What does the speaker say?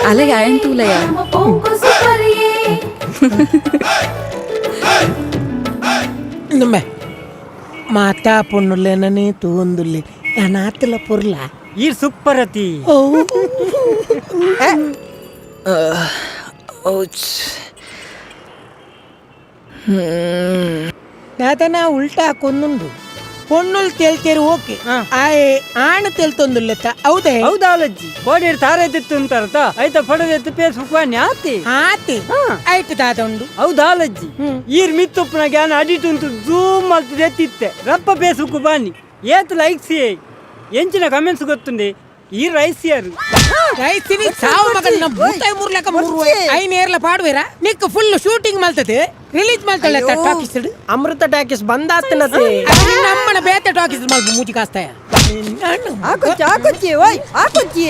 అలాగే ఆయన తూలయ్యా നമ്മ മാറ്റാ പൊണ്ണുള്ളേനേ തൂന്നുള്ളി നാട്ടിലെ പൊരുള ಈ ಸುಪ್ಪರತಿ ನಾತನ ಉಲ್ಟಾ ಹಾಕೊಂದುಂಡು పొన్నులు తేల్చేరు ఓకే ఆణ తెలుతుందిల్లెత్త అవుదే ಹೌದಾಲಜ್ಜಿ ಕೋಡಿರ್ ತಾರೈತಿತ್ತುಂತಾರತ ಐತ ಫಡದೆತ್ತು ಫೇಸ್ಬುಕ್ ವಾಣಿ ಆತಿ ಆತಿ ಐಟ್ ದಾದಂಡು ಹೌದಾಲಜ್ಜಿ ಈರ್ ಮಿತ್ತುಪ್ಪನ ಜ್ಞಾನ ಅಡಿಟುಂಟು ಜೂಮ್ ಅಂತ ಎತ್ತಿತ್ತೆ ರಪ್ಪ ಫೇಸ್ಬುಕ್ ಬಾನಿ ಏತ್ ಲೈಕ್ಸ್ ಎಂಚಿನ ಕಮೆಂಟ್ಸ್ ಗೊತ್ತುಂಡೆ ಈ ರೈಸಿಯರು ರೈಸಿನಿ ಸಾವು ಮಗನ ಬೂತಾಯಿ ಮುರ್ಲಕ ಮುರುವ ಐನೇರ್ಲ ಪಾಡುವೆರ ನಿಕ್ಕ ಫುಲ್ ಶೂಟಿಂಗ್ ಮಲ್ತದೆ ರಿಲೀಸ್ ಮಾಡ್ತಾಳೆ ಟಾಕೀಸ್ ಅಮೃತ ಟಾಕೀಸ್ ಬಂದಾತನತೆ ನಮ್ಮನ ಬೇತೆ ಟಾಕೀಸ್ ಮಲ್ಪ ಮೂಜಿ ಕಾಸ್ತಾಯ ಆಕೊಚ್ಚಿ ಆಕೊಚ್ಚಿ ಓಯ್ ಆಕೊಚ್ಚಿ